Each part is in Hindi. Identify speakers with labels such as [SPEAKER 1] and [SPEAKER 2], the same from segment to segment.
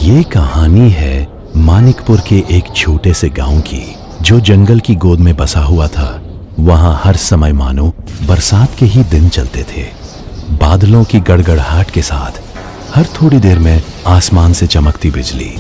[SPEAKER 1] ये कहानी है मानिकपुर के एक छोटे से गांव की, जो जंगल की गोद में बसा हुआ था। वहां हर समय मानो बरसात के ही दिन चलते थे। बादलों की गड़गड़ाहट के साथ हर थोड़ी देर में आसमान से चमकती बिजली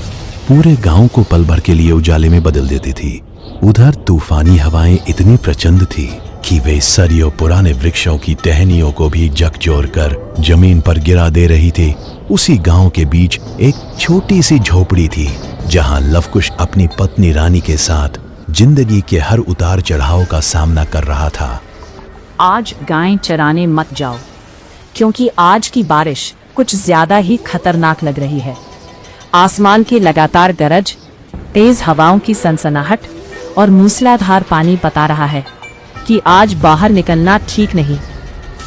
[SPEAKER 1] पूरे गांव को पल भर के लिए उजाले में बदल देती थी। उधर तूफानी हवाएं इतनी प्रचंड थी कि वे सदियों पुराने वृक्षों की टहनियों को भी झकझोर कर जमीन पर गिरा दे रही थी। उसी गांव के बीच एक छोटी सी झोपड़ी थी, जहां लवकुश अपनी पत्नी रानी के साथ जिंदगी के हर उतार चढ़ाव का सामना कर रहा था।
[SPEAKER 2] आज गायें चराने मत जाओ, क्योंकि आज की बारिश कुछ ज्यादा ही खतरनाक लग रही है। आसमान की लगातार गरज, तेज हवाओं की सनसनाहट और मूसलाधार पानी बता रहा है कि आज बाहर निकलना ठीक नहीं।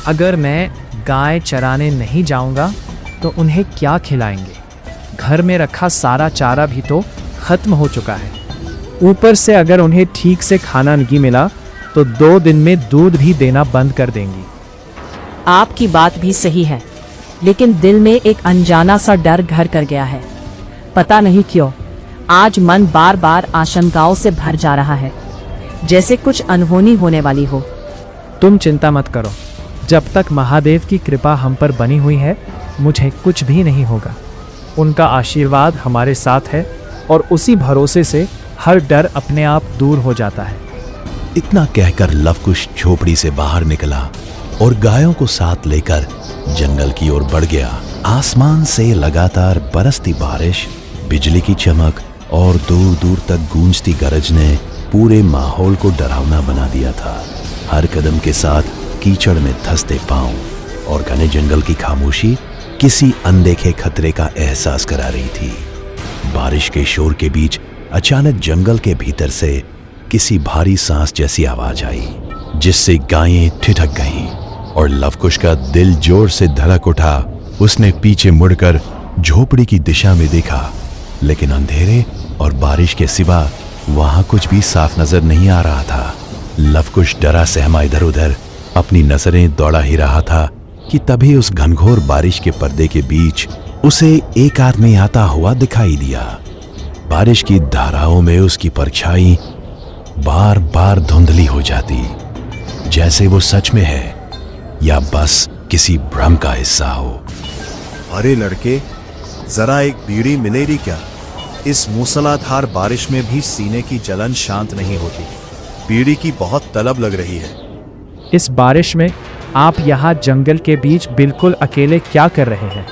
[SPEAKER 3] अगर मैं गाय चराने नहीं जाऊंगा तो उन्हें क्या खिलाएंगे? घर में रखा सारा चारा भी तो खत्म हो चुका है। ऊपर से अगर उन्हें ठीक से खाना नहीं मिला तो 2 दिन में दूध भी देना बंद कर देंगी।
[SPEAKER 2] आपकी बात भी सही है, लेकिन दिल में एक अनजाना सा डर घर कर गया है। पता नहीं क्यों आज मन बार बार आशंकाओं से भर जा रहा है, जैसे कुछ अनहोनी होने वाली हो।
[SPEAKER 3] तुम चिंता मत करो, जब तक महादेव की कृपा हम पर बनी हुई है मुझे कुछ भी नहीं होगा। उनका आशीर्वाद हमारे साथ है और उसी भरोसे से हर डर अपने आप दूर हो जाता है।
[SPEAKER 1] इतना कहकर लवकुश झोपड़ी से बाहर निकला और गायों को साथ लेकर जंगल की ओर बढ़ गया। आसमान से लगातार बरसती बारिश, बिजली की चमक और दूर दूर तक गूंजती गरज ने पूरे माहौल को डरावना बना दिया था। हर कदम के साथ कीचड़ में धंसते पांव और घने जंगल की खामोशी किसी अनदेखे खतरे का एहसास करा रही थी। बारिश के शोर के बीच अचानक जंगल के भीतर से किसी भारी सांस जैसी आवाज आई, जिससे गायें ठिठक गईं और लवकुश का दिल जोर से धड़क उठा। उसने पीछे मुड़कर झोपड़ी की दिशा में देखा, लेकिन अंधेरे और बारिश के सिवा वहां कुछ भी साफ नजर नहीं आ रहा था। लवकुश डरा सहमा इधर उधर अपनी नजरें दौड़ा ही रहा था कि तभी उस घनघोर बारिश के पर्दे के बीच उसे एक आदमी आता हुआ दिखाई दिया। बारिश की धाराओं में उसकी परछाई बार बार धुंधली हो जाती, जैसे वो सच में है या बस किसी भ्रम का हिस्सा हो।
[SPEAKER 4] अरे लड़के, जरा एक बीड़ी मिलेगी क्या? इस मूसलाधार बारिश में भी सीने की जलन शांत नहीं होती। बीड़ी की बहुत तलब लग रही है।
[SPEAKER 3] इस बारिश में आप यहाँ जंगल के बीच बिल्कुल अकेले क्या कर रहे हैं?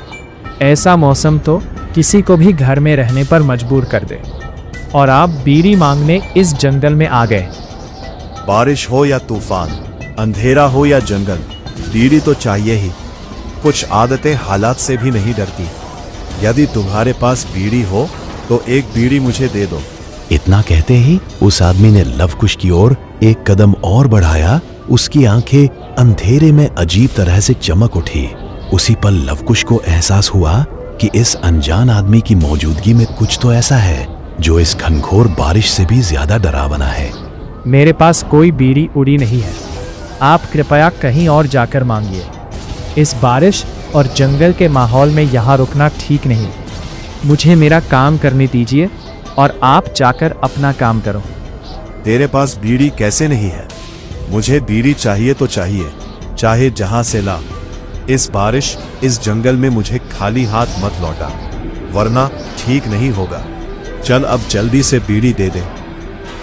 [SPEAKER 3] ऐसा मौसम तो किसी को भी घर में रहने पर मजबूर कर दे, और आप बीड़ी मांगने इस जंगल में आ गए।
[SPEAKER 4] बारिश हो या तूफान, अंधेरा हो या जंगल, बीड़ी तो चाहिए ही। कुछ आदतें हालात से भी नहीं डरती। यदि तुम्हारे पास बीड़ी हो तो एक बीड़ी मुझे दे दो।
[SPEAKER 1] इतना कहते ही उस आदमी ने लवकुश की ओर एक कदम और बढ़ाया। उसकी आंखें अंधेरे में अजीब तरह से चमक उठी। उसी पल लवकुश को एहसास हुआ कि इस अनजान आदमी की मौजूदगी में कुछ तो ऐसा है जो इस घनघोर बारिश से भी ज्यादा डरावना है।
[SPEAKER 3] मेरे पास कोई बीड़ी उड़ी नहीं है, आप कृपया कहीं और जाकर मांगिए। इस बारिश और जंगल के माहौल में यहाँ रुकना ठीक नहीं। मुझे मेरा काम करने दीजिए और आप जाकर अपना काम करो।
[SPEAKER 4] तेरे पास बीड़ी कैसे नहीं है? मुझे बीड़ी चाहिए तो चाहिए, चाहे जहां से ला। इस बारिश, इस जंगल में मुझे खाली हाथ मत लौटा, वरना ठीक नहीं होगा। चल अब जल्दी से बीड़ी दे दे।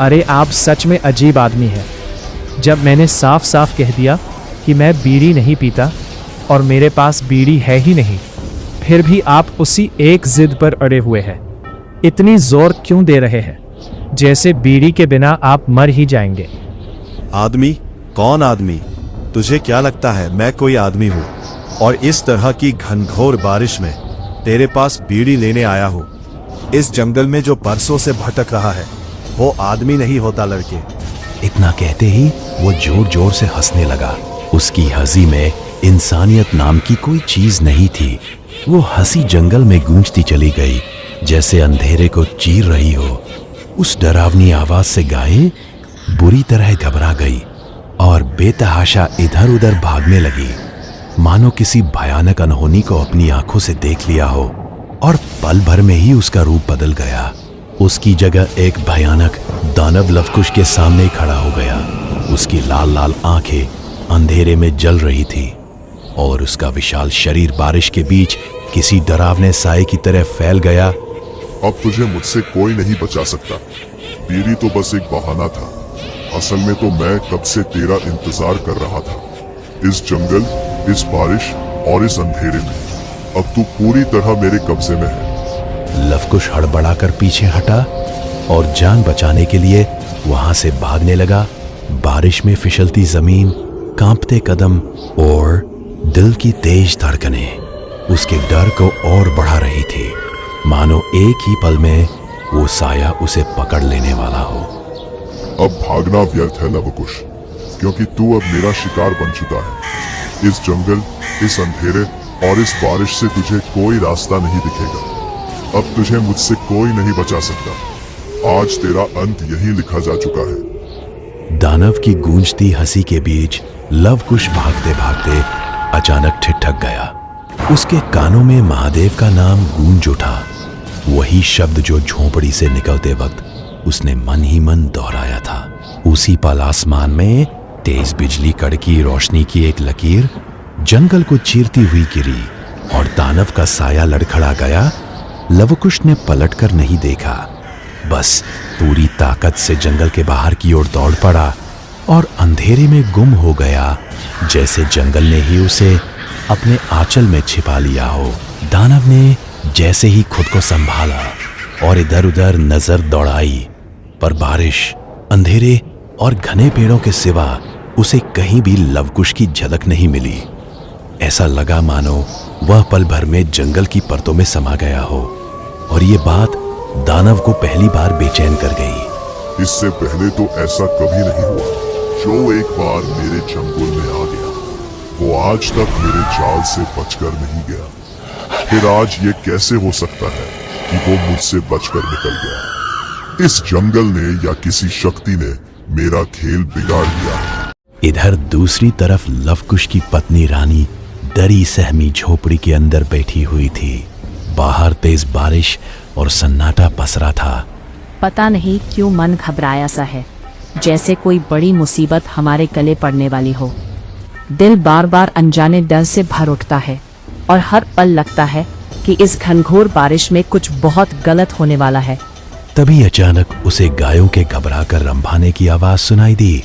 [SPEAKER 3] अरे आप सच में अजीब आदमी है। जब मैंने साफ साफ कह दिया कि मैं बीड़ी नहीं पीता और मेरे पास बीड़ी है ही नहीं, फिर भी आप उसी एक जिद पर अड़े हुए हैं। इतनी जोर क्यों दे रहे हैं, जैसे बीड़ी के बिना आप मर ही जाएंगे।
[SPEAKER 4] आदमी? कौन आदमी? तुझे क्या लगता है मैं कोई आदमी हूँ और इस तरह की घनघोर बारिश में तेरे पास बीड़ी लेने आया हूँ? इस जंगल में जो बरसों से भटक रहा है वो आदमी नहीं होता लड़के।
[SPEAKER 1] इतना कहते ही वो जोर जोर से हंसने लगा। उसकी हंसी में इंसानियत नाम की कोई चीज नहीं थी। वो हंसी जंगल में गूंजती चली गई, जैसे अंधेरे को चीर रही हो। उस डरावनी आवाज से गायें बुरी तरह घबरा गई और बेतहाशा इधर उधर भागने लगी, मानो किसी भयानक अनहोनी को अपनी आंखों से देख लिया हो और पल भर में ही उसका रूप बदल गया। उसकी जगह एक भयानक दानव लवकुश के सामने खड़ा हो गया। उसकी लाल लाल आंखें अंधेरे में जल रही थी और उसका विशाल शरीर बारिश के बीच किसी डरावने साए की तरह फैल गया।
[SPEAKER 5] अब तुझे मुझसे कोई नहीं बचा सकता। बीड़ी तो बस एक बहाना था। असल में तो मैं कब से तेरा इंतजार कर रहा था, इस जंगल, इस बारिश और इस अंधेरे में। अब तू पूरी तरह मेरे कब्जे में है।
[SPEAKER 1] लवकुश हड़बड़ाकर पीछे हटा और जान बचाने के लिए वहां से भागने लगा। बारिश में फिसलती जमीन, कांपते कदम और दिल की तेज धड़कनें उसके डर को और बढ़ा रही थी, मानो एक ही पल में वो साया उसे पकड़ लेने वाला हो।
[SPEAKER 5] अब भागना व्यर्थ है लवकुश, क्योंकि तू अब मेरा शिकार बन चुका है। इस जंगल, इस अंधेरे और इस बारिश से तुझे कोई रास्ता नहीं दिखेगा। अब तुझे मुझसे कोई नहीं बचा सकता। आज तेरा अंत यही लिखा जा चुका है।
[SPEAKER 1] दानव की गूंजती हंसी के बीच लवकुश भागते भागते अचानक ठिठक गया। उसके कानों में महादेव का नाम गूंज उठा, वही शब्द जो झोंपड़ी से निकलते वक्त उसने मन ही मन दोहराया था। उसी पल आसमान में तेज बिजली कड़की रोशनी की एक लकीर जंगल को चीरती हुई गिरी और दानव का साया लड़खड़ा गया। लवकुश ने पलटकर नहीं देखा, बस पूरी ताकत से जंगल के बाहर की ओर दौड़ पड़ा और अंधेरे में गुम हो गया, जैसे जंगल ने ही उसे अपने आंचल में छिपा लिया हो। दानव ने जैसे ही खुद को संभाला और इधर उधर नजर दौड़ाई, पर बारिश, अंधेरे और घने पेड़ों के सिवा उसे कहीं भी लवकुश की झलक नहीं मिली। ऐसा लगा मानो वह पल भर में जंगल की परतों में समा गया हो, और ये बात दानव को पहली बार बेचैन कर गई।
[SPEAKER 5] इससे पहले तो ऐसा कभी नहीं हुआ। जो एक बार मेरे चंगुल में आ गया, वो आज तक मेरे जाल से बचकर नहीं गया। फिर आज ये कैसे हो सकता है कि वो मुझसे बचकर निकल गया? इस जंगल ने या किसी शक्ति ने मेरा खेल बिगाड़ दिया है।
[SPEAKER 1] इधर दूसरी तरफ लवकुश की पत्नी रानी डरी सहमी झोपड़ी के अंदर बैठी हुई थी। बाहर तेज बारिश और सन्नाटा पसरा था।
[SPEAKER 2] पता नहीं क्यों मन घबराया सा है, जैसे कोई बड़ी मुसीबत हमारे गले पड़ने वाली हो। दिल बार बार अनजाने डर से भर उठता है और हर पल लगता है कि इस घनघोर बारिश में कुछ बहुत गलत होने वाला है।
[SPEAKER 1] तभी अचानक उसे गायों के घबराकर रंभाने की आवाज सुनाई दी,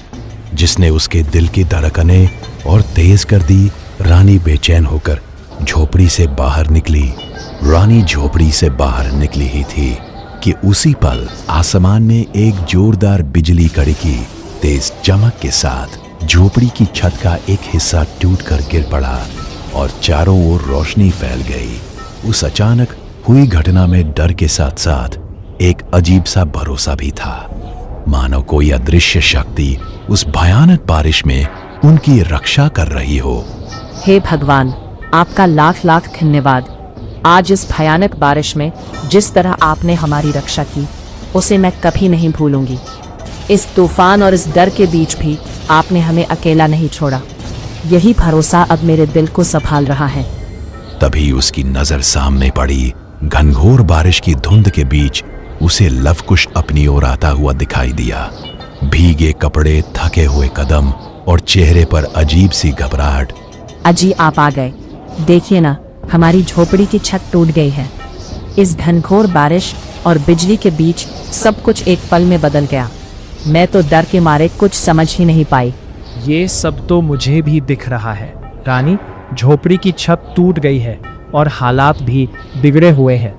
[SPEAKER 1] जिसने उसके दिल की धड़कनें और तेज कर दी। रानी बेचैन होकर झोपड़ी से बाहर निकली। रानी झोपड़ी से बाहर निकली ही थी कि उसी पल आसमान में एक जोरदार बिजली कड़की। तेज चमक के साथ झोपड़ी की छत का एक हिस्सा टूटकर गिर पड़ा और चारों ओर रोशनी फैल गई। उस अचानक हुई घटना में डर के साथ साथ एक अजीब सा भरोसा भी था, मानो कोई अदृश्य शक्ति उस भयानक बारिश में उनकी रक्षा कर रही हो।
[SPEAKER 2] हे भगवान, आपका लाख लाख धन्यवाद। आज इस भयानक बारिश में जिस तरह आपने हमारी रक्षा की, उसे मैं कभी नहीं भूलूंगी। इस तूफान और इस डर के बीच भी आपने हमें अकेला नहीं छोड़ा। यही भरोसा अब मेरे दिल को संभाल रहा है।
[SPEAKER 1] तभी उसकी नजर सामने पड़ी। घनघोर बारिश की धुंध के बीच उसे लवकुश अपनी ओर आता हुआ दिखाई दिया। भीगे कपड़े, थके हुए कदम और चेहरे पर अजीब सी घबराहट।
[SPEAKER 2] अजी, आप आ गए। देखिए ना, हमारी झोपड़ी की छत टूट गई है। इस घनघोर बारिश और बिजली के बीच सब कुछ एक पल में बदल गया। मैं तो डर के मारे कुछ समझ ही नहीं पाई।
[SPEAKER 3] ये सब तो मुझे भी दिख रहा है रानी। झोपड़ी की छत टूट गई है और हालात भी बिगड़े हुए हैं,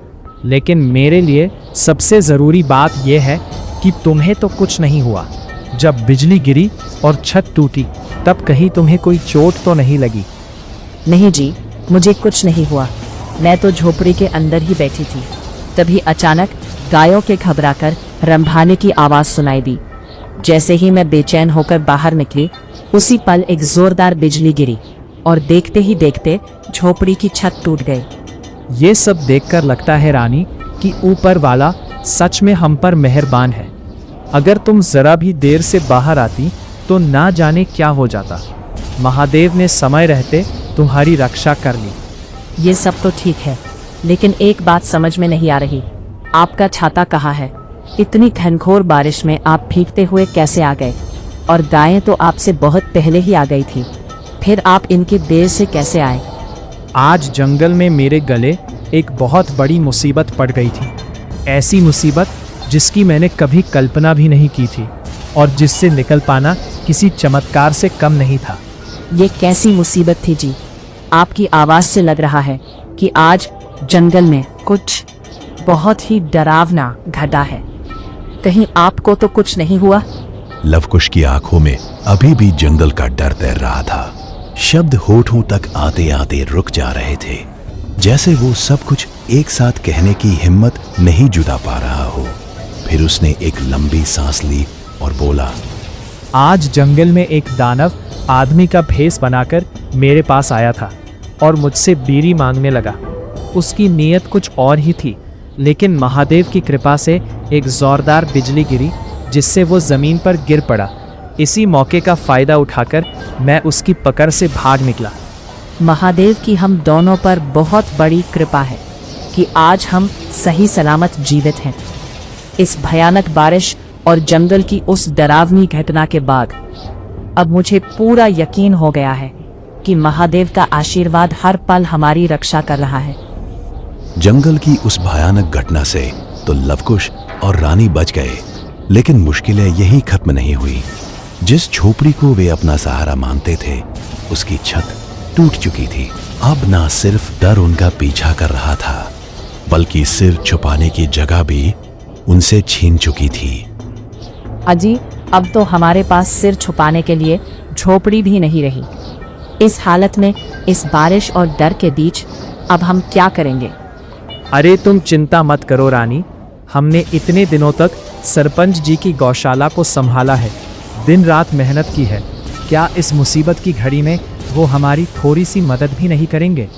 [SPEAKER 3] लेकिन मेरे लिए सबसे ज़रूरी बात यह है कि तुम्हें तो कुछ नहीं हुआ। जब बिजली गिरी और छत टूटी, तब कहीं तुम्हें कोई चोट तो नहीं लगी?
[SPEAKER 2] नहीं जी, मुझे कुछ नहीं हुआ। मैं तो झोपड़ी के अंदर ही बैठी थी। तभी अचानक गायों के घबराकर रंभाने की आवाज़ सुनाई दी। जैसे ही मैं बेचैन होकर बाहर निकली, उसी पल एक जोरदार बिजली गिरी और देखते ही देखते झोपड़ी की छत टूट गई।
[SPEAKER 3] ये सब देखकर लगता है रानी कि ऊपर वाला सच में हम पर मेहरबान है। अगर तुम जरा भी देर से बाहर आती तो ना जाने क्या हो जाता। महादेव ने समय रहते तुम्हारी रक्षा कर ली।
[SPEAKER 2] ये सब तो ठीक है, लेकिन एक बात समझ में नहीं आ रही, आपका छाता कहाँ है? इतनी घनघोर बारिश में आप भीगते हुए कैसे आ गए? और गायें तो आपसे बहुत पहले ही आ गई थी, फिर आप इनके देर से कैसे आए?
[SPEAKER 3] आज जंगल में मेरे गले एक बहुत बड़ी मुसीबत पड़ गई थी। ऐसी मुसीबत जिसकी मैंने कभी कल्पना भी नहीं की थी और जिससे निकल पाना किसी चमत्कार से कम नहीं था।
[SPEAKER 2] ये कैसी मुसीबत थी जी? आपकी आवाज से लग रहा है कि आज जंगल में कुछ बहुत ही डरावना घटा है। कहीं आपको तो कुछ नहीं हुआ?
[SPEAKER 1] लवकुश की आंखों में अभी भी जंगल का डर तैर रहा था। शब्द होठों तक आते आते रुक जा रहे थे, जैसे वो सब कुछ एक साथ कहने की हिम्मत नहीं जुटा पा रहा हो। फिर उसने एक लंबी सांस ली और बोला,
[SPEAKER 3] आज जंगल में एक दानव आदमी का भेष बनाकर मेरे पास आया था और मुझसे बीड़ी मांगने लगा। उसकी नीयत कुछ और ही थी, लेकिन महादेव की कृपा से एक जोरदार बिजली गिरी जिससे वो जमीन पर गिर पड़ा। इसी मौके का फायदा उठाकर मैं उसकी पकड़ से भाग निकला।
[SPEAKER 2] महादेव की हम दोनों पर बहुत बड़ी कृपा है कि आज हम सही सलामत जीवित हैं। इस भयानक बारिश और जंगल की उस डरावनी घटना के बाद अब मुझे पूरा यकीन हो गया है कि महादेव का आशीर्वाद हर पल हमारी रक्षा कर रहा है।
[SPEAKER 1] जंगल की उस भयानक घटना से तो लवकुश और रानी बच गए, लेकिन मुश्किलें यहीं खत्म नहीं हुई। जिस झोपड़ी को वे अपना सहारा मानते थे, उसकी छत टूट चुकी थी। अब ना सिर्फ डर उनका पीछा कर रहा था, बल्कि सिर छुपाने की जगह भी उनसे छीन चुकी थी।
[SPEAKER 2] अजी, अब तो हमारे पास सिर छुपाने के लिए झोपड़ी भी नहीं रही। इस हालत में, इस बारिश और डर के बीच अब हम क्या करेंगे?
[SPEAKER 3] अरे तुम चिंता मत करो रानी, हमने इतने दिनों तक सरपंच जी की गौशाला को संभाला है, दिन रात मेहनत की है। क्या इस मुसीबत की घड़ी में वो हमारी थोड़ी सी मदद भी नहीं करेंगे?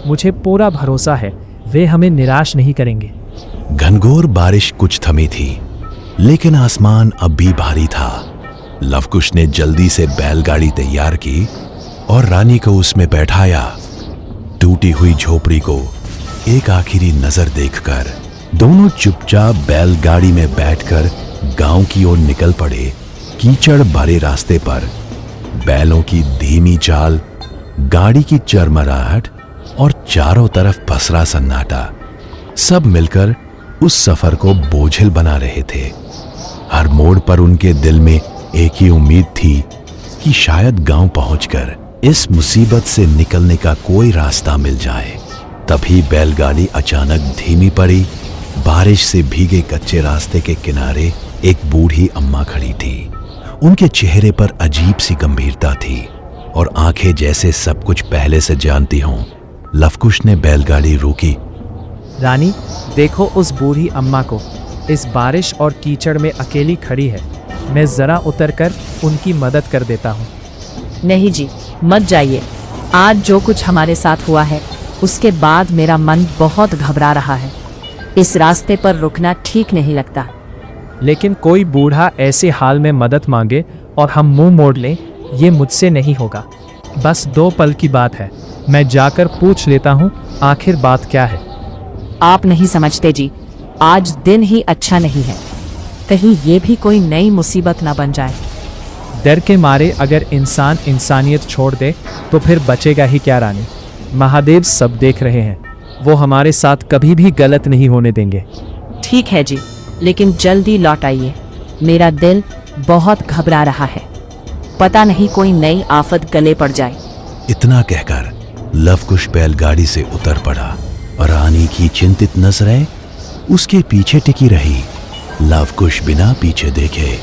[SPEAKER 3] मुझे पूरा भरोसा है वे हमें निराश नहीं करेंगे।
[SPEAKER 1] घनघोर बारिश कुछ थमी थी, लेकिन आसमान अब भी भारी था। लवकुश ने जल्दी से बैलगाड़ी तैयार की और रानी को उसमें बैठाया। टूटी हुई झोपड़ी को एक आखिरी नजर देखकर दोनों चुपचाप बैलगाड़ी में बैठकर गांव की ओर निकल पड़े। कीचड़ भरे रास्ते पर बैलों की धीमी चाल, गाड़ी की चरमराहट और चारों तरफ पसरा सन्नाटा सब मिलकर उस सफर को बोझिल बना रहे थे। हर मोड़ पर उनके दिल में एक ही उम्मीद थी कि शायद गांव पहुंचकर इस मुसीबत से निकलने का कोई रास्ता मिल जाए। तभी बैलगाड़ी अचानक धीमी पड़ी। बारिश से भीगे कच्चे रास्ते के किनारे एक बूढ़ी अम्मा खड़ी थी। उनके चेहरे पर अजीब सी गंभीरता थी और आंखें जैसे सब कुछ पहले से जानती हों। लवकुश ने बैलगाड़ी रोकी।
[SPEAKER 3] रानी, देखो उस बूढ़ी अम्मा को, इस बारिश और कीचड़ में अकेली खड़ी है। मैं जरा उतरकर उनकी मदद कर देता हूँ।
[SPEAKER 2] नहीं जी, मत जाइए। आज जो कुछ हमारे साथ हुआ है, उसके बाद मेरा मन बहुत घबरा रहा है। इस रास्ते पर रुकना ठीक नहीं लगता।
[SPEAKER 3] लेकिन कोई बूढ़ा ऐसे हाल में मदद मांगे और हम मुंह मोड़ लें, ये मुझसे नहीं होगा। बस 2 पल की बात है, मैं जाकर पूछ लेता हूँ आखिर बात क्या है।
[SPEAKER 2] आप नहीं समझते जी, आज दिन ही अच्छा नहीं है। कहीं ये भी कोई नई मुसीबत ना बन जाए।
[SPEAKER 3] डर के मारे अगर इंसान इंसानियत छोड़ दे तो फिर बचेगा ही क्या रानी? महादेव सब देख रहे हैं, वो हमारे साथ कभी भी गलत नहीं होने देंगे।
[SPEAKER 2] ठीक है जी, लेकिन जल्दी लौट आइए। मेरा दिल बहुत घबरा रहा है, पता नहीं कोई नई आफत गले पड़ जाए।
[SPEAKER 1] इतना कहकर लवकुश बैलगाड़ी से उतर पड़ा और रानी की चिंतित नजरें उसके पीछे टिकी रही। लवकुश बिना पीछे देखे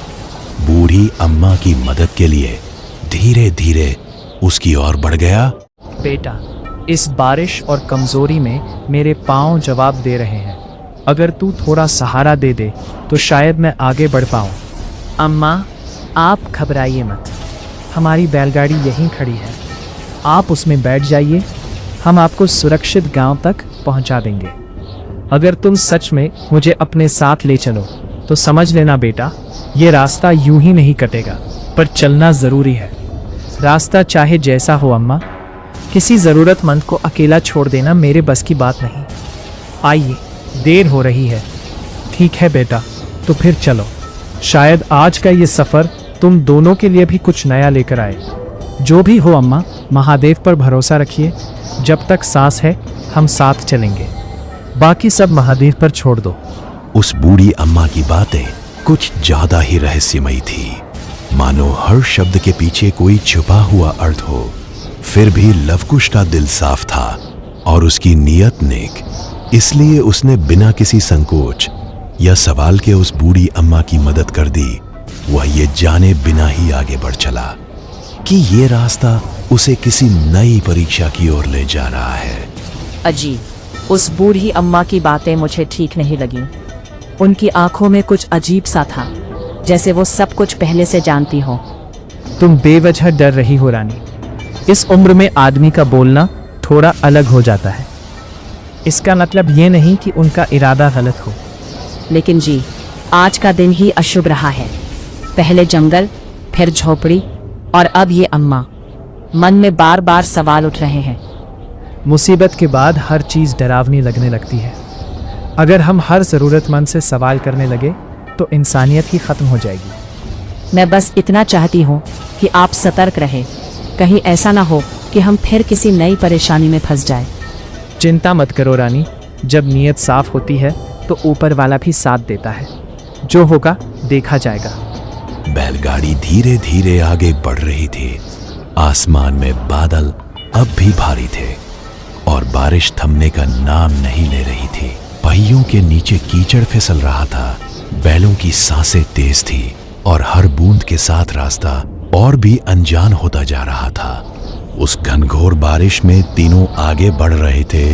[SPEAKER 1] बूढ़ी अम्मा की मदद के लिए धीरे धीरे उसकी ओर बढ़ गया।
[SPEAKER 3] बेटा, इस बारिश और कमजोरी में मेरे पांव जवाब दे रहे हैं। अगर तू थोड़ा सहारा दे दे तो शायद मैं आगे बढ़ पाऊँ।
[SPEAKER 2] अम्मा,
[SPEAKER 3] आप घबराइए मत, हमारी बैलगाड़ी यहीं खड़ी है, आप उसमें बैठ जाइए, हम आपको सुरक्षित गांव तक पहुंचा देंगे। अगर तुम सच में मुझे अपने साथ ले चलो तो समझ लेना बेटा, ये रास्ता यूं ही नहीं कटेगा, पर चलना ज़रूरी है। रास्ता चाहे जैसा हो अम्मा, किसी ज़रूरतमंद को अकेला छोड़ देना मेरे बस की बात नहीं। आइए, देर हो रही है। ठीक है बेटा, तो फिर चलो। शायद आज का ये सफ़र तुम दोनों के लिए भी कुछ नया लेकर आए। जो भी हो अम्मा, महादेव पर भरोसा रखिए। जब तक सांस है हम साथ चलेंगे, बाकी सब महादेव पर छोड़ दो।
[SPEAKER 1] उस बूढ़ी अम्मा की बातें कुछ ज्यादा ही रहस्यमयी थी, मानो हर शब्द के पीछे कोई छुपा हुआ अर्थ हो। फिर भी लवकुश का दिल साफ था और उसकी नीयत नेक, इसलिए उसने बिना किसी संकोच या सवाल के उस बूढ़ी अम्मा की मदद कर दी। वह ये जाने बिना ही आगे बढ़ चला कि ये रास्ता उसे किसी नई परीक्षा की ओर ले जा रहा है।
[SPEAKER 2] अजी, उस बूढ़ी अम्मा की बातें मुझे ठीक नहीं लगी। उनकी आंखों में कुछ अजीब सा था, जैसे वो सब कुछ पहले से जानती हो।
[SPEAKER 3] तुम बेवजह डर रही हो रानी। इस उम्र में आदमी का बोलना थोड़ा अलग हो जाता है। इसका मतलब ये नहीं कि उनका इरादा गलत हो।
[SPEAKER 2] लेकिन जी, आज का दिन ही अशुभ रहा है। पहले जंगल, फिर झोपड़ी और अब ये अम्मा। मन में बार बार सवाल उठ रहे हैं।
[SPEAKER 3] मुसीबत के बाद हर चीज़ डरावनी लगने लगती है। अगर हम हर ज़रूरतमंद से सवाल करने लगे तो इंसानियत ही ख़त्म हो जाएगी।
[SPEAKER 2] मैं बस इतना चाहती हूँ कि आप सतर्क रहें, कहीं ऐसा ना हो कि हम फिर किसी नई परेशानी में फंस जाए।
[SPEAKER 3] चिंता मत करो रानी, जब नीयत साफ होती है तो ऊपर वाला भी साथ देता है। जो होगा देखा जाएगा।
[SPEAKER 1] बैलगाड़ी धीरे धीरे आगे बढ़ रही थी। आसमान में बादल अब भी भारी थे और बारिश थमने का नाम नहीं ले रही थी। पहियों के नीचे कीचड़ फिसल रहा था। बैलों की सांसें तेज थी और हर बूंद के साथ रास्ता और भी अनजान होता जा रहा था। उस घनघोर बारिश में तीनों आगे बढ़ रहे थे,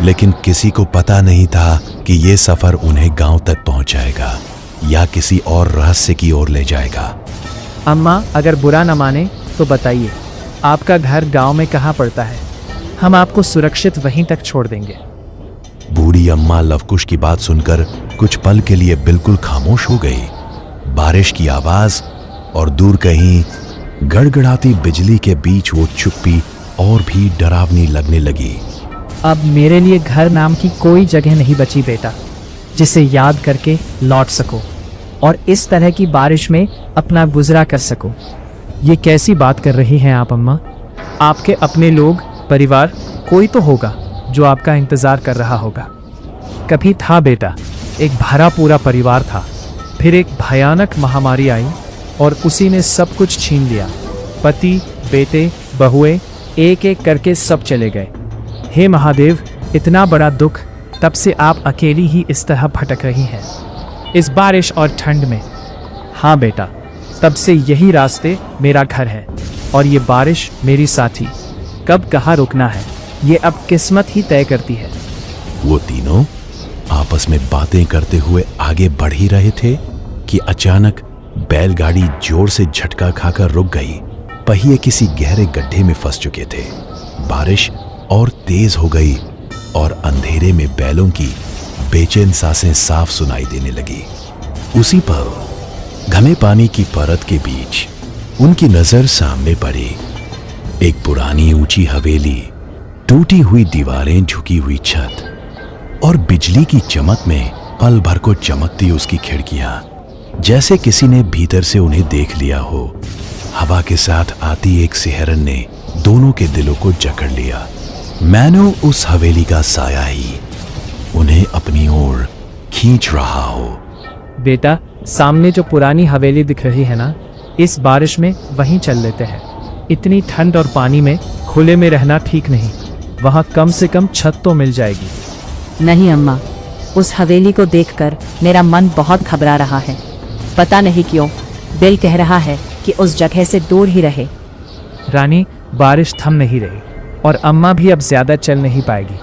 [SPEAKER 1] लेकिन किसी को पता नहीं था कि ये सफर उन्हें गांव तक पहुंचाएगा या किसी और रहस्य की ओर ले जाएगा।
[SPEAKER 3] अम्मा, अगर बुरा न माने तो बताइए, आपका घर गांव में कहाँ पड़ता है? हम आपको सुरक्षित वहीं तक छोड़ देंगे।
[SPEAKER 1] बूढ़ी अम्मा लवकुश की बात सुनकर कुछ पल के लिए बिल्कुल खामोश हो गई। बारिश की आवाज और दूर कहीं गड़गड़ाती बिजली के बीच वो चुप्पी और भी डरावनी लगने लगी।
[SPEAKER 3] अब मेरे लिए घर नाम की कोई जगह नहीं बची बेटा, जिसे याद करके लौट सको और इस तरह की बारिश में अपना गुजरा कर सको। ये कैसी बात कर रही हैं आप अम्मा? आपके अपने लोग, परिवार, कोई तो होगा जो आपका इंतज़ार कर रहा होगा। कभी था बेटा, एक भरा पूरा परिवार था। फिर एक भयानक महामारी आई और उसी ने सब कुछ छीन लिया। पति, बेटे, बहुएं, एक एक करके सब चले गए। हे महादेव, इतना बड़ा दुख, तब से आप अकेली ही इस तरह भटक रही हैं, इस बारिश और ठंड में। हाँ बेटा, तब से यही रास्ते मेरा घर है और ये बारिश मेरी साथी। कब कहाँ रुकना है ये अब किस्मत ही तय करती है।
[SPEAKER 1] वो तीनों आपस में बातें करते हुए आगे बढ़ ही रहे थे कि अचानक बैलगाड़ी जोर से झटका खाकर रुक गई। पहिए किसी गहरे गड्ढे में फंस चुके थे। बारिश और तेज हो गई और अंधेरे में बैलों की बेचैन सांसें साफ सुनाई देने लगी। उसी पल घने पानी की परत के बीच उनकी नजर सामने पड़ी। एक पुरानी ऊंची हवेली, टूटी हुई दीवारें, झुकी हुई छत और बिजली की चमक में पल भर को चमकती उसकी खिड़कियां, जैसे किसी ने भीतर से उन्हें देख लिया हो। हवा के साथ आती एक सिहरन ने दोनों के दिलों को जकड़ लिया। मैनो उस हवेली का साया ही उन्हें अपनी ओर खींच रहा हो।
[SPEAKER 3] बेटा, सामने जो पुरानी हवेली दिख रही है ना, इस बारिश में वहीं चल लेते हैं। इतनी ठंड और पानी में खुले में रहना ठीक नहीं। वहाँ कम से कम छत तो मिल जाएगी।
[SPEAKER 2] नहीं अम्मा, उस हवेली को देखकर मेरा मन बहुत घबरा रहा है। पता नहीं क्यों दिल कह रहा है कि उस जगह से दूर ही रहे।
[SPEAKER 3] रानी, बारिश थम नहीं रही और अम्मा भी अब ज्यादा चल नहीं पाएगी।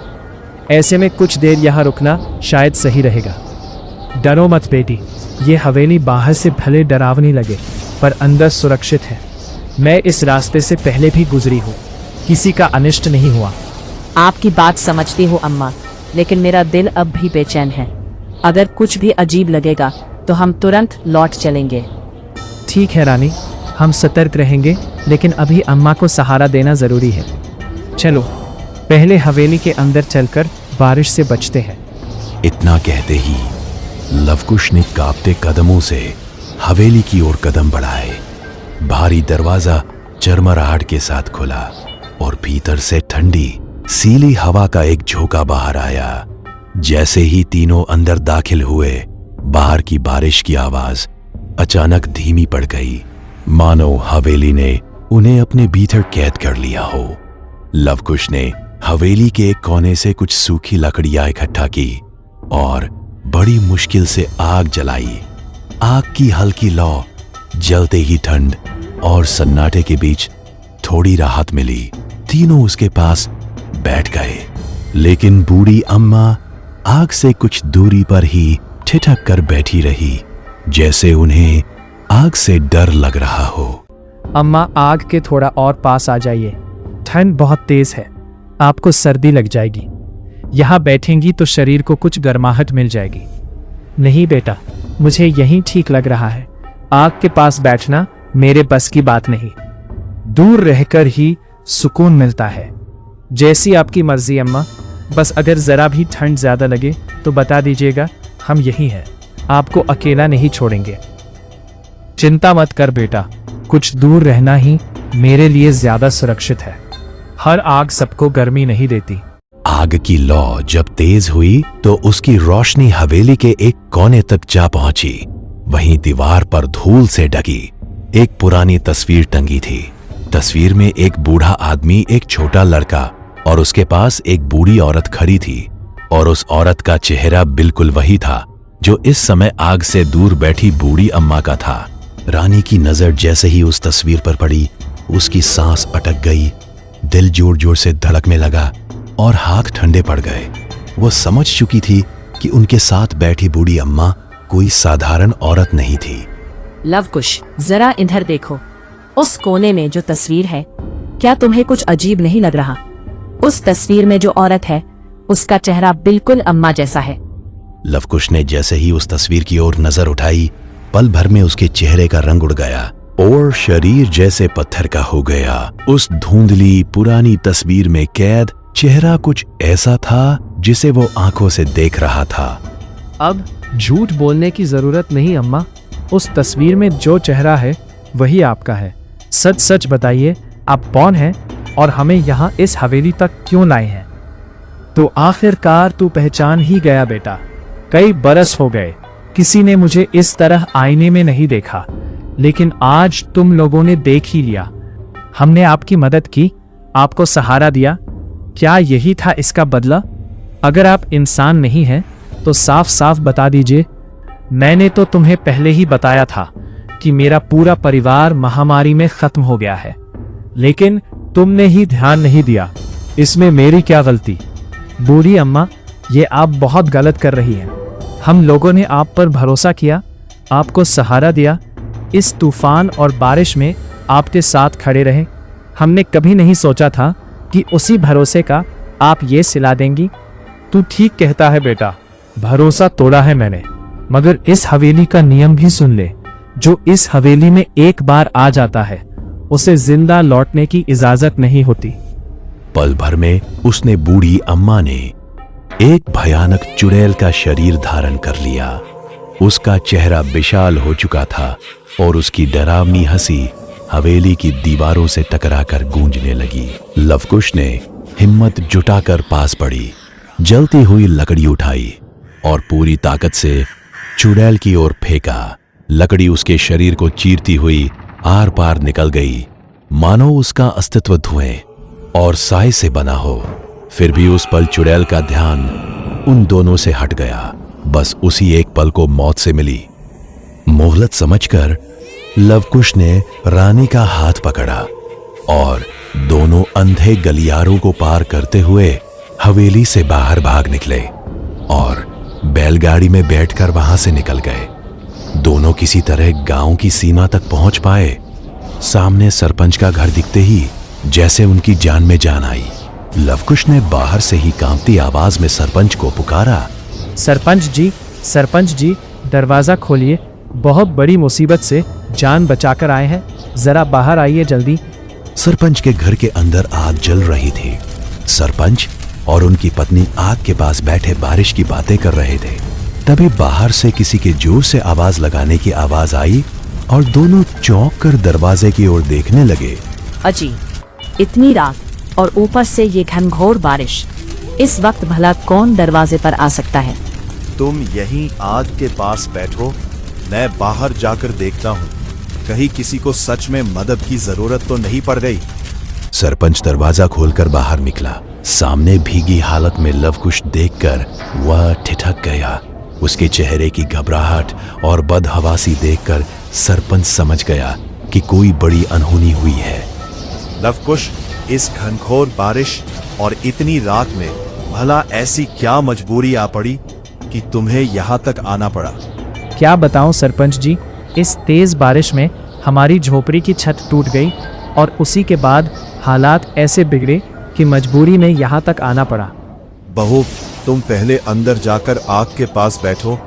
[SPEAKER 3] ऐसे में कुछ देर यहाँ रुकना शायद सही रहेगा। डरो मत बेटी, ये हवेली बाहर से भले डरावनी लगे पर अंदर सुरक्षित है। मैं इस रास्ते से पहले भी गुजरी हूँ, किसी का अनिष्ट नहीं हुआ।
[SPEAKER 2] आपकी बात समझती हूँ अम्मा, लेकिन मेरा दिल अब भी बेचैन है। अगर कुछ भी अजीब लगेगा तो हम तुरंत लौट चलेंगे।
[SPEAKER 3] ठीक है रानी, हम सतर्क रहेंगे, लेकिन अभी अम्मा को सहारा देना जरूरी है। चलो, पहले हवेली के अंदर चलकर बारिश से बचते हैं।
[SPEAKER 1] इतना कहते ही लवकुश ने कांपते कदमों से हवेली की ओर कदम बढ़ाए। भारी दरवाजा चरमराहट के साथ खुला और भीतर से ठंडी सीली हवा का एक झोंका बाहर आया। जैसे ही तीनों अंदर दाखिल हुए, बाहर की बारिश की आवाज अचानक धीमी पड़ गई, मानो हवेली ने उन्हें अपने भीतर कैद कर लिया हो। लवकुश ने हवेली के एक कोने से कुछ सूखी लकड़ियां इकट्ठा की और बड़ी मुश्किल से आग जलाई। आग की हल्की लौ जलते ही ठंड और सन्नाटे के बीच थोड़ी राहत मिली। तीनों उसके पास बैठ गए, लेकिन बूढ़ी अम्मा आग से कुछ दूरी पर ही ठिठक कर बैठी रही, जैसे उन्हें आग से डर लग रहा हो।
[SPEAKER 3] अम्मा, आग के थोड़ा और पास आ जाइए, ठंड बहुत तेज है, आपको सर्दी लग जाएगी। यहाँ बैठेंगी तो शरीर को कुछ गर्माहट मिल जाएगी। नहीं बेटा, मुझे यहीं ठीक लग रहा है, आग के पास बैठना मेरे बस की बात नहीं। दूर रहकर ही सुकून मिलता है। जैसी आपकी मर्जी अम्मा, बस अगर जरा भी ठंड ज्यादा लगे तो बता दीजिएगा, हम यहीं हैं, आपको अकेला नहीं छोड़ेंगे। चिंता मत कर बेटा, कुछ दूर रहना ही मेरे लिए ज्यादा सुरक्षित है। हर आग सबको गर्मी नहीं देती।
[SPEAKER 1] आग की लौ जब तेज हुई तो उसकी रोशनी हवेली के एक कोने तक जा पहुंची। वहीं दीवार पर धूल से ढकी एक पुरानी तस्वीर टंगी थी। तस्वीर में एक बूढ़ा आदमी, एक छोटा लड़का और उसके पास एक बूढ़ी औरत खड़ी थी, और उस औरत का चेहरा बिल्कुल वही था जो इस समय आग से दूर बैठी बूढ़ी अम्मा का था। रानी की नजर जैसे ही उस तस्वीर पर पड़ी, उसकी सांस अटक गई, दिल जोर जोर से धड़कने लगा और हाथ ठंडे पड़ गए। वो समझ चुकी थी कि उनके साथ बैठी बूढ़ी अम्मा कोई साधारण औरत नहीं थी।
[SPEAKER 2] लवकुश, जरा इधर देखो, उस कोने में जो तस्वीर है, क्या तुम्हें कुछ अजीब नहीं लग रहा? उस तस्वीर में जो औरत है, उसका चेहरा बिल्कुल अम्मा जैसा है।
[SPEAKER 1] लवकुश ने जैसे ही उस तस्वीर की ओर नजर उठाई, पल भर में उसके चेहरे का रंग उड़ गया और शरीर जैसे पत्थर का हो गया। उस धुंधली पुरानी तस्वीर में कैद चेहरा कुछ ऐसा था जिसे वो आंखों से देख रहा था।
[SPEAKER 3] अब झूठ बोलने की जरूरत नहीं अम्मा, उस तस्वीर में जो चेहरा है वही आपका है। सच सच बताइए, आप कौन हैं और हमें यहाँ इस हवेली तक क्यों लाए हैं? तो आखिरकार तू पहचान ही गया बेटा। कई बरस हो गए, किसी ने मुझे इस तरह आईने में नहीं देखा, लेकिन आज तुम लोगों ने देख ही लिया। हमने आपकी मदद की, आपको सहारा दिया, क्या यही था इसका बदला? अगर आप इंसान नहीं हैं तो साफ साफ बता दीजिए। मैंने तो तुम्हें पहले ही बताया था कि मेरा पूरा परिवार महामारी में खत्म हो गया है, लेकिन तुमने ही ध्यान नहीं दिया। इसमें मेरी क्या गलती? बूढ़ी अम्मा, ये आप बहुत गलत कर रही हैं। हम लोगों ने आप पर भरोसा किया, आपको सहारा दिया, इस तूफान और बारिश में आपके साथ खड़े रहे। हमने कभी नहीं सोचा था कि उसी भरोसे का आप ये सिला देंगी। तू ठीक कहता है बेटा, भरोसा तोड़ा है मैंने, मगर इस हवेली का नियम भी सुन ले। जो इस हवेली में एक बार आ जाता है, उसे जिंदा लौटने की इजाजत नहीं होती।
[SPEAKER 1] पल भर में उसने बूढ़ी अम्मा ने एक भयानक चुड़ैल का शरीर धारण कर लिया। उसका चेहरा विशाल हो चुका था और उसकी डरावनी हंसी हवेली की दीवारों से टकराकर गूंजने लगी। लवकुश ने हिम्मत जुटाकर पास पड़ी, जलती हुई लकड़ी उठाई और पूरी ताकत से चुड़ैल की ओर फेंका। लकड़ी उसके शरीर को चीरती हुई आर पार निकल गई, मानो उसका अस्तित्व धुएं और साए से बना हो। फिर भी उस पल चुड़ैल का ध्यान उन दोनों से हट गया। बस उसी एक पल को मौत से मिली। मोहलत समझकर लवकुश ने रानी का हाथ पकड़ा और दोनों अंधे गलियारों को पार करते हुए हवेली से बाहर भाग निकले और बैलगाड़ी में बैठकर वहां से निकल गए। दोनों किसी तरह गांव की सीमा तक पहुंच पाए। सामने सरपंच का घर दिखते ही जैसे उनकी जान में जान आई। लवकुश ने बाहर से ही कांपती आवाज में सरपंच को पुकारा।
[SPEAKER 3] सरपंच जी, दरवाजा खोलिए, बहुत बड़ी मुसीबत से जान बचाकर आए हैं, जरा बाहर आइए जल्दी।
[SPEAKER 1] सरपंच के घर के अंदर आग जल रही थी। सरपंच और उनकी पत्नी आग के पास बैठे बारिश की बातें कर रहे थे। तभी बाहर से किसी के जोर से आवाज लगाने की आवाज आई और दोनों चौंक कर दरवाजे की ओर देखने लगे।
[SPEAKER 2] अजी, इतनी रात और ऊपर से ये घनघोर बारिश, इस वक्त भला कौन दरवाजे पर आ सकता है?
[SPEAKER 4] तुम यहीं आग के पास बैठो, मैं बाहर जाकर देखता हूँ, कहीं किसी को सच में मदद की जरूरत तो नहीं पड़ गई।
[SPEAKER 1] सरपंच दरवाजा खोलकर बाहर निकला। सामने भीगी हालत में लवकुश देखकर वह ठिठक गया। उसके चेहरे की घबराहट और बदहवासी देखकर सरपंच समझ गया कि कोई बड़ी अनहोनी हुई है।
[SPEAKER 4] लवकुश, इस घनघोर बारिश और इतनी रात में भला ऐसी क्या मजबूरी आ पड़ी कि तुम्हें यहाँ तक आना पड़ा?
[SPEAKER 3] क्या बताऊं सरपंच जी, इस तेज बारिश में हमारी झोपड़ी की छत टूट गई और उसी के बाद हालात ऐसे बिगड़े कि मजबूरी में यहाँ तक आना पड़ा।
[SPEAKER 4] बहू, तुम पहले अंदर जाकर आग के पास बैठो,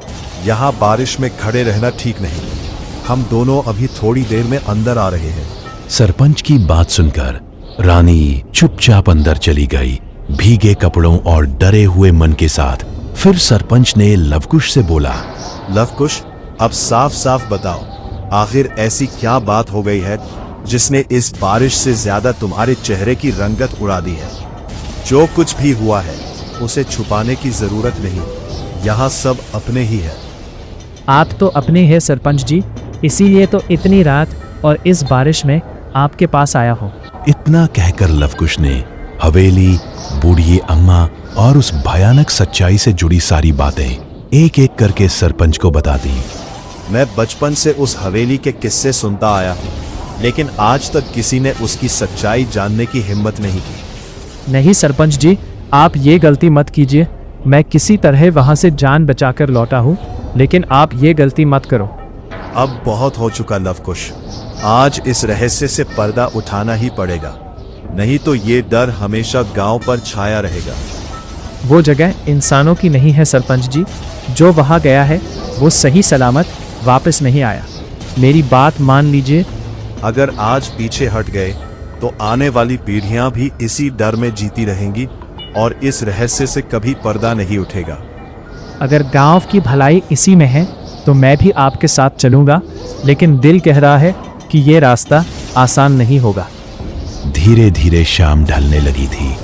[SPEAKER 4] यहाँ बारिश में खड़े रहना ठीक नहीं। हम दोनों अभी थोड़ी देर में अंदर आ रहे हैं।
[SPEAKER 1] सरपंच की बात सुनकर रानी चुपचाप अंदर चली गई, भीगे कपड़ों और डरे हुए मन के साथ। फिर सरपंच ने लवकुश से बोला,
[SPEAKER 4] लवकुश, अब साफ साफ बताओ, आखिर ऐसी क्या बात हो गई है जिसने इस बारिश से ज्यादा तुम्हारे चेहरे की रंगत उड़ा दी है? जो कुछ भी हुआ है उसे छुपाने की जरूरत नहीं, यहाँ सब अपने ही है।
[SPEAKER 3] आप तो अपने हैं सरपंच जी, इसीलिए तो इतनी रात और इस बारिश में आपके पास आया हूँ।
[SPEAKER 1] इतना कहकर लवकुश ने हवेली, बूढ़ी अम्मा और उस भयानक सच्चाई से जुड़ी सारी बातें एक एक करके सरपंच को बता दी।
[SPEAKER 4] मैं बचपन से उस हवेली के किस्से सुनता आया हूँ, लेकिन आज तक किसी ने उसकी सच्चाई जानने की हिम्मत नहीं की।
[SPEAKER 3] नहीं सरपंच जी, आप ये गलती मत कीजिए। मैं किसी तरह वहाँ से जान बचाकर लौटा हूँ, लेकिन आप ये गलती मत करो।
[SPEAKER 4] अब बहुत हो चुका लवकुश, आज इस रहस्य से पर्दा उठाना ही पड़ेगा, नहीं तो ये डर हमेशा गांव पर छाया रहेगा।
[SPEAKER 3] वो जगह इंसानों की नहीं है सरपंच जी, जो वहाँ गया है वो सही सलामत वापस नहीं आया। मेरी बात मान लीजिए।
[SPEAKER 4] अगर आज पीछे हट गए तो आने वाली पीढ़ियां भी इसी डर में जीती रहेंगी और इस रहस्य से कभी पर्दा नहीं उठेगा।
[SPEAKER 3] अगर गांव की भलाई इसी में है तो मैं भी आपके साथ चलूँगा, लेकिन दिल कह रहा है कि ये रास्ता आसान नहीं होगा।
[SPEAKER 1] धीरे धीरे शाम ढलने लगी थी।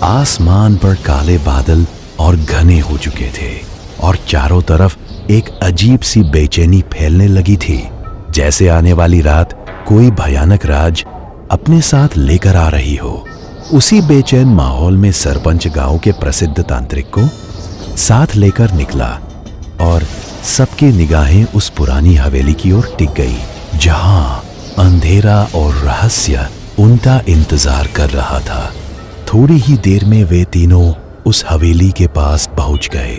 [SPEAKER 1] आसमान पर काले बादल और घने हो चुके थे और चारों तरफ एक अजीब सी बेचैनी फैलने लगी थी, जैसे आने वाली रात कोई भयानक राज अपने साथ लेकर आ रही हो। उसी बेचैन माहौल में सरपंच गांव के प्रसिद्ध तांत्रिक को साथ लेकर निकला और सबकी निगाहें उस पुरानी हवेली की ओर टिक गई, जहां अंधेरा और रहस्य उनका इंतजार कर रहा था। थोड़ी ही देर में वे तीनों उस हवेली के पास पहुंच गए।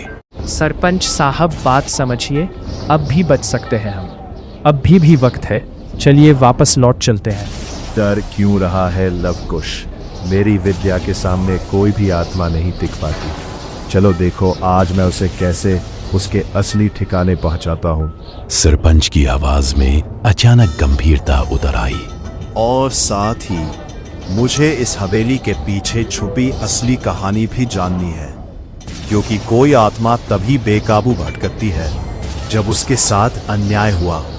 [SPEAKER 3] सरपंच साहब, बात समझिए, अब भी बच सकते हैं हम। अब भी वक्त है, चलिए वापस लौट चलते हैं।
[SPEAKER 4] डर क्यों रहा है लवकुश? मेरी विद्या के सामने कोई भी आत्मा नहीं टिक पाती। चलो देखो आज मैं उसे कैसे उसके असली ठिकाने पहुंचाता हूँ।
[SPEAKER 1] सरपंच की आवाज में अचानक गंभीरता उतर आई।
[SPEAKER 4] और साथ ही मुझे इस हवेली के पीछे छुपी असली कहानी भी जाननी है, क्योंकि कोई आत्मा तभी बेकाबू भटकती है जब उसके साथ अन्याय हुआ हो,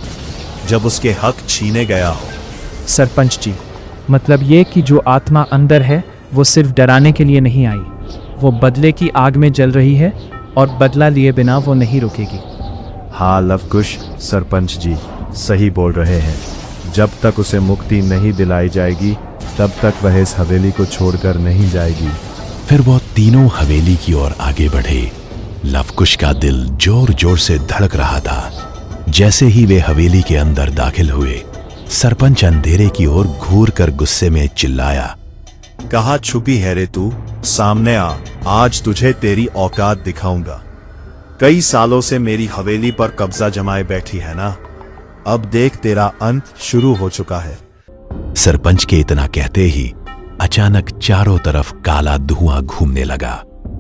[SPEAKER 4] जब उसके हक छीने गया हो।
[SPEAKER 3] सरपंच जी, मतलब ये कि जो आत्मा अंदर है वो सिर्फ डराने के लिए नहीं आई, वो बदले की आग में जल रही है और बदला लिए बिना वो नहीं रुकेगी।
[SPEAKER 4] हाँ लवकुश, सरपंच जी सही बोल रहे हैं। जब तक उसे मुक्ति नहीं दिलाई जाएगी तब तक वह इस हवेली को छोड़कर नहीं जाएगी।
[SPEAKER 1] फिर वो तीनों हवेली की ओर आगे बढ़े। लवकुश का दिल जोर जोर से धड़क रहा था। जैसे ही वे हवेली के अंदर दाखिल हुए, सरपंच अंधेरे की ओर घूर कर गुस्से में चिल्लाया,
[SPEAKER 4] कहाँ छुपी है रे तू? सामने आ, आज तुझे तेरी औकात दिखाऊंगा। कई सालों से मेरी हवेली पर कब्जा जमाए बैठी है ना, अब देख तेरा अंत शुरू हो चुका है।
[SPEAKER 1] सरपंच के इतना कहते ही अचानक चारों तरफ काला धुआं घूमने लगा।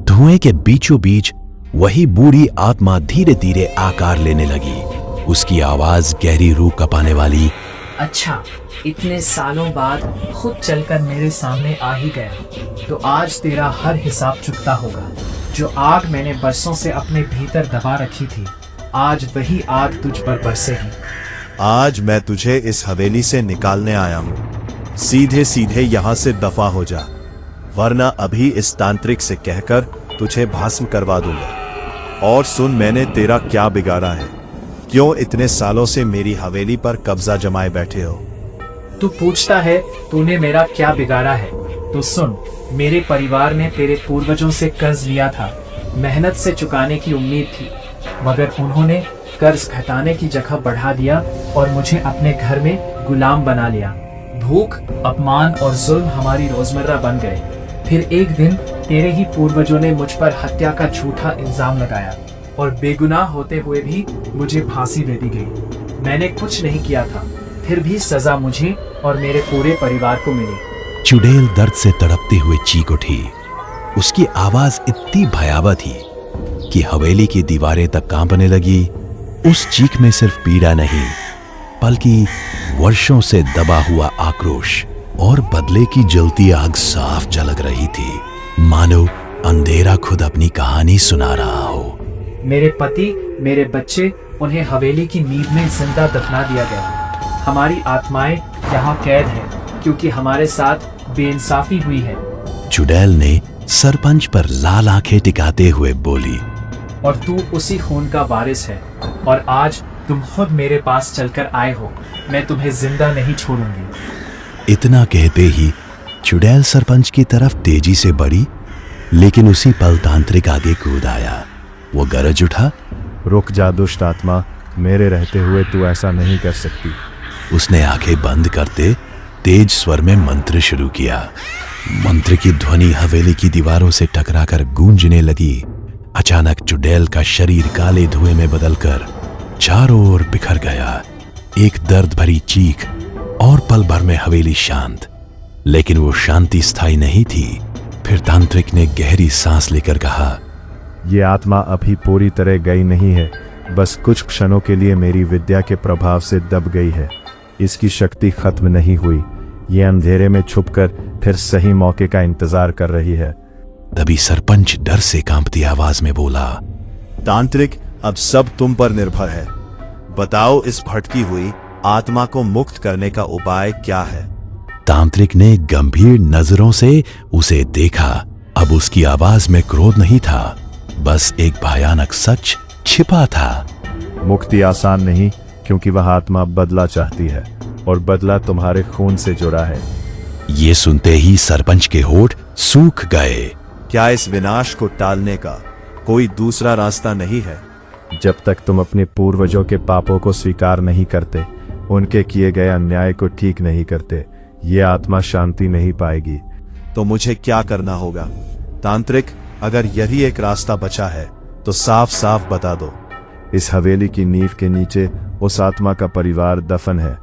[SPEAKER 1] धुएं के बीचों बीच वही बूढ़ी आत्मा धीरे धीरे आकार लेने लगी। उसकी आवाज गहरी रूह कपाने वाली,
[SPEAKER 2] अच्छा,
[SPEAKER 3] इतने सालों बाद खुद चलकर मेरे सामने आ ही गया, तो आज तेरा हर हिसाब चुकता होगा। जो आग मैंने बरसों से अपने भीतर दबा रखी थी, आज वही आग तुझ पर बरसेगी।
[SPEAKER 4] आज मैं तुझे इस हवेली से निकालने आया हूँ। सीधे सीधे यहाँ से दफा हो जा, वरना अभी इस तांत्रिक से कहकर तुझे भस्म करवा दूंगा। और सुन, मैंने तेरा क्या बिगाड़ा है? क्यों इतने सालों से मेरी हवेली पर कब्जा जमाए बैठे हो?
[SPEAKER 3] तू पूछता है तूने मेरा क्या बिगाड़ा है? तो सुन, मेरे परिवार ने तेरे पूर्वजों से कर्ज लिया था, मेहनत से चुकाने की उम्मीद थी, मगर उन्होंने कर्ज घटाने की जगह बढ़ा दिया और मुझे अपने घर में गुलाम बना लिया। भूख, अपमान और जुल्म हमारी रोजमर्रा बन गए। फिर एक दिन तेरे ही पूर्वजों ने मुझ पर हत्या का झूठा इल्जाम लगाया और बेगुनाह होते हुए भी मुझे फांसी दे दी गई। मैंने कुछ नहीं किया था, फिर भी सजा मुझे और मेरे पूरे परिवार को मिली।
[SPEAKER 1] चुड़ैल दर्द से तड़पते हुए चीख उठी। उसकी आवाज इतनी भयावह थी कि हवेली की दीवारें तक कांपने लगी। उस चीख में सिर्फ पीड़ा नहीं, बल्कि वर्षों से दबा हुआ आक्रोश और बदले की जलती आग साफ झलक रही थी, मानो अंधेरा खुद अपनी कहानी सुना रहा हो।
[SPEAKER 3] मेरे पति, मेरे बच्चे, उन्हें हवेली की नींव में जिंदा दफना दिया गया। हमारी आत्माएं यहाँ कैद हैं क्योंकि हमारे साथ बेइंसाफी हुई है।
[SPEAKER 1] चुड़ैल ने सरपंच पर लाल आंखें टिकाते हुए बोली,
[SPEAKER 3] और तू उसी खून का वारिस है, और आज तुम खुद मेरे पास चलकर आए हो। मैं तुम्हें जिंदा नहीं छोड़ूंगी।
[SPEAKER 1] इतना कहते ही चुड़ैल सरपंच की तरफ तेजी से बढ़ी, लेकिन उसी पल तांत्रिक आगे कूद आया। वो गरज उठा,
[SPEAKER 4] रुक जा दुष्ट आत्मा, मेरे रहते हुए तू ऐसा नहीं कर सकती।
[SPEAKER 1] उसने आंखें बंद करते तेज स्वर में मंत्र शुरू किया। मंत्र की ध्वनि हवेली की दीवारों से टकराकर गूंजने लगी। अचानक चुड़ैल का शरीर काले धुएं में बदलकर चारों ओर बिखर गया। एक दर्द भरी चीख और पल भर में हवेली शांत। लेकिन वो शांति स्थायी नहीं थी। फिर तांत्रिक ने गहरी सांस लेकर कहा,
[SPEAKER 4] ये आत्मा अभी पूरी तरह गई नहीं है, बस कुछ क्षणों के लिए मेरी विद्या के प्रभाव से दब गई है। इसकी शक्ति खत्म नहीं हुई। ये अंधेरे में छुपकर फिर सही मौके का इंतजार कर रही है।
[SPEAKER 1] तभी सरपंच डर से कांपती आवाज में बोला,
[SPEAKER 4] तांत्रिक, अब सब तुम पर निर्भर है। बताओ, इस भटकी हुई आत्मा को मुक्त करने का उपाय क्या है?
[SPEAKER 1] तांत्रिक ने गंभीर नजरों से उसे देखा। अब उसकी आवाज में क्रोध नहीं था, बस एक भयानक सच छिपा था।
[SPEAKER 4] मुक्ति आसान नहीं, क्योंकि वह आत्मा बदला चाहती है, और बदला तुम्हारे खून से जुड़ा है।
[SPEAKER 1] ये सुनते ही सरपंच के होठ सूख गए।
[SPEAKER 4] क्या इस विनाश को टालने का कोई दूसरा रास्ता नहीं है? जब तक तुम अपने पूर्वजों के पापों को स्वीकार नहीं करते, उनके किए गए अन्याय को ठीक नहीं करते, ये आत्मा शांति नहीं पाएगी। तो मुझे क्या करना होगा? तांत्रिक, अगर यही एक रास्ता बचा है तो साफ साफ बता दो। इस हवेली की नींव के नीचे उस आत्मा का परिवार दफन है।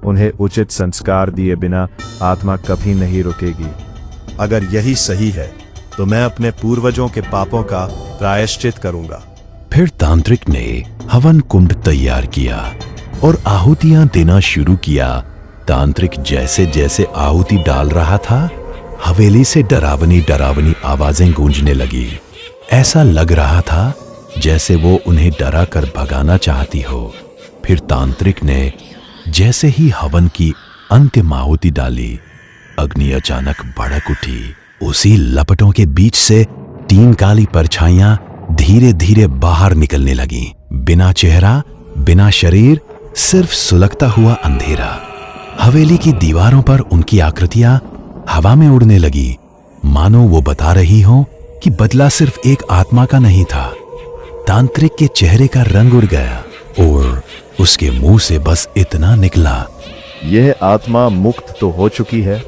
[SPEAKER 4] उन्हें उचित संस्कार दिए बिना आत्मा कभी नहीं रुकेगी। अगर यही सही है तो मैं अपने पूर्वजों के पापों का प्रायश्चित करूंगा।
[SPEAKER 1] फिर तांत्रिक ने हवन कुंड तैयार किया और आहुतियां देना शुरू किया। तांत्रिक जैसे जैसे आहुति डाल रहा था, हवेली से डरावनी डरावनी आवाजें गूंजने लगी। ऐसा लग रहा था जैसे वो उन्हें डरा कर भगाना चाहती हो। फिर तांत्रिक ने जैसे ही हवन की अंतिम आहुति डाली, अग्नि अचानक भड़क उठी। उसी लपटों के बीच से 3 काली परछाइयां धीरे धीरे बाहर निकलने लगीं। बिना चेहरा, बिना शरीर, सिर्फ सुलगता हुआ अंधेरा। हवेली की दीवारों पर उनकी आकृतियां हवा में उड़ने लगी, मानो वो बता रही हो कि बदला सिर्फ एक आत्मा का नहीं था। तांत्रिक के चेहरे का रंग उड़ गया और उसके मुंह से बस इतना निकला,
[SPEAKER 4] यह आत्मा मुक्त तो हो चुकी है,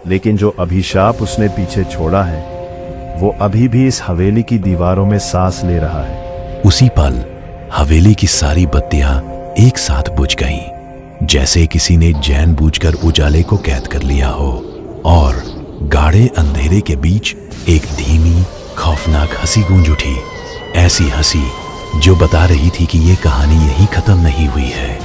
[SPEAKER 4] लेकिन जो अभिशाप उसने पीछे छोड़ा है वो अभी भी इस हवेली की दीवारों में सांस ले रहा है।
[SPEAKER 1] उसी पल हवेली की सारी बत्तियां एक साथ बुझ गईं, जैसे किसी ने जानबूझकर उजाले को कैद कर लिया हो। और गाढ़े अंधेरे के बीच एक धीमी खौफनाक हंसी गूंज उठी। ऐसी हंसी जो बता रही थी कि ये कहानी यहीं खत्म नहीं हुई है।